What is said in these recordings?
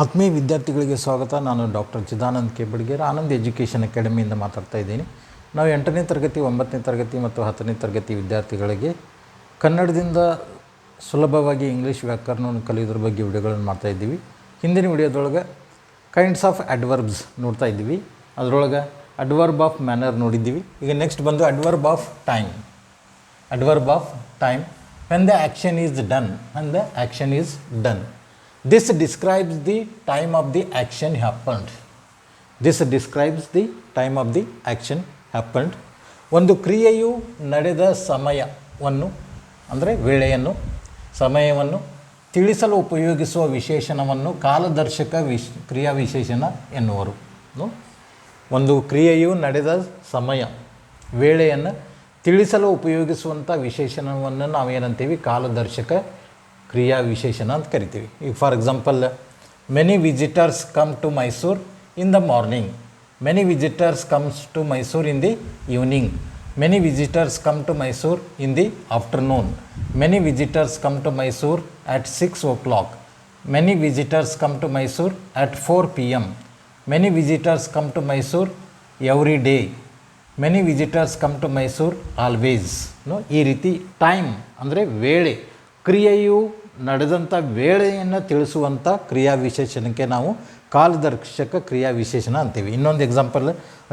ಆತ್ಮೀಯ ವಿದ್ಯಾರ್ಥಿಗಳಿಗೆ ಸ್ವಾಗತ. ನಾನು doctor Chidanand K Badiger, Anand education ಅಕಾಡೆಮಿಯಿಂದ ಮಾತಾಡ್ತಾ ಇದ್ದೀನಿ. ನಾವು 8ನೇ ತರಗತಿ 9ನೇ ತರಗತಿ ಮತ್ತು 10ನೇ ತರಗತಿ ವಿದ್ಯಾರ್ಥಿಗಳಿಗೆ ಕನ್ನಡದಿಂದ ಸುಲಭವಾಗಿ ಇಂಗ್ಲೀಷ್ ವ್ಯಾಕರಣವನ್ನು ಕಲಿಯೋದ್ರ ಬಗ್ಗೆ ವಿಡಿಯೋಗಳನ್ನು ಮಾಡ್ತಾಯಿದ್ದೀವಿ. ಹಿಂದಿನ ವಿಡಿಯೋದೊಳಗೆ ಕೈಂಡ್ಸ್ ಆಫ್ ಅಡ್ವರ್ಬ್ಸ್ ನೋಡ್ತಾ ಇದ್ದೀವಿ. ಅದರೊಳಗೆ ಅಡ್ವರ್ಬ್ ಆಫ್ ಮ್ಯಾನರ್ ನೋಡಿದ್ದೀವಿ. ಈಗ ನೆಕ್ಸ್ಟ್ ಬಂದು adverb of time. Adverb of time, when the action is done, when the action is done. This describes the time of the action happened. This describes the time of the action happened. ಒಂದು ಕ್ರಿಯೆಯು ನಡೆದ ಸಮಯವನ್ನು ಅಂದರೆ ವೇಳೆಯನ್ನು, ಸಮಯವನ್ನು ತಿಳಿಸಲು ಉಪಯೋಗಿಸುವ ವಿಶೇಷಣವನ್ನು ಕಾಲದರ್ಶಕ ಕ್ರಿಯಾ ವಿಶೇಷಣ ಎನ್ನುವರು. ಒಂದು ಕ್ರಿಯೆಯು ನಡೆದ ಸಮಯ, ವೇಳೆಯನ್ನು ತಿಳಿಸಲು ಉಪಯೋಗಿಸುವಂಥ ವಿಶೇಷಣವನ್ನು ನಾವೇನಂತೀವಿ? ಕಾಲದರ್ಶಕ ಕ್ರಿಯಾ ವಿಶೇಷಣ ಅಂತ ಕರಿತೀವಿ. ಈಗ for example, many visitors come to Mysore in the morning, many visitors comes to Mysore in the evening, many visitors come to Mysore in the afternoon, many visitors come to Mysore at 6 o'clock, many visitors come to Mysore at 4 PM, many visitors come to Mysore every day, many visitors come to Mysore always. ಈ ರೀತಿ time ಅಂದರೆ ವೇಳೆ, ಕ್ರಿಯೆಯು ನಡೆದಂಥ ವೇಳೆಯನ್ನು ತಿಳಿಸುವಂಥ ಕ್ರಿಯಾ ವಿಶೇಷಣಕ್ಕೆ ನಾವು ಕಾಲದರ್ಶಕ ಕ್ರಿಯಾ ವಿಶೇಷಣ ಅಂತೀವಿ. ಇನ್ನೊಂದು example,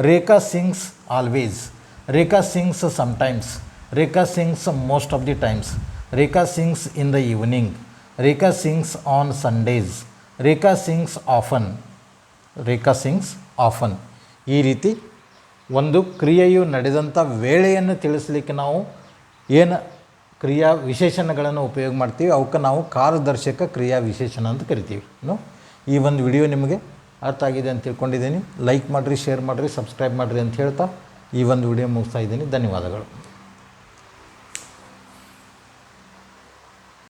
Rekha sings always, Rekha sings sometimes, Rekha sings most of the times, Rekha sings in the evening, Rekha sings on Sundays, Rekha sings often, Rekha sings often. ಈ ರೀತಿ ಒಂದು ಕ್ರಿಯೆಯು ನಡೆದಂಥ ವೇಳೆಯನ್ನು ತಿಳಿಸ್ಲಿಕ್ಕೆ ನಾವು ಏನು ಕ್ರಿಯಾ ವಿಶೇಷಣಗಳನ್ನು ಉಪಯೋಗ ಮಾಡ್ತೀವಿ, ಅವಕ್ಕೆ ನಾವು ಕಾಲದರ್ಶಕ ಕ್ರಿಯಾ ವಿಶೇಷಣ ಅಂತ ಕರಿತೀವಿ. ಈ ಒಂದು ವಿಡಿಯೋ ನಿಮಗೆ ಅರ್ಥ ಆಗಿದೆ ಅಂತ ತಿಳ್ಕೊಂಡಿದ್ದೀನಿ. ಲೈಕ್ ಮಾಡಿರಿ, ಶೇರ್ ಮಾಡಿರಿ, ಸಬ್ಸ್ಕ್ರೈಬ್ ಮಾಡಿರಿ ಅಂತ ಹೇಳ್ತಾ ಈ ಒಂದು ವಿಡಿಯೋ ಮುಗಿಸ್ತಾ ಇದ್ದೀನಿ. ಧನ್ಯವಾದಗಳು.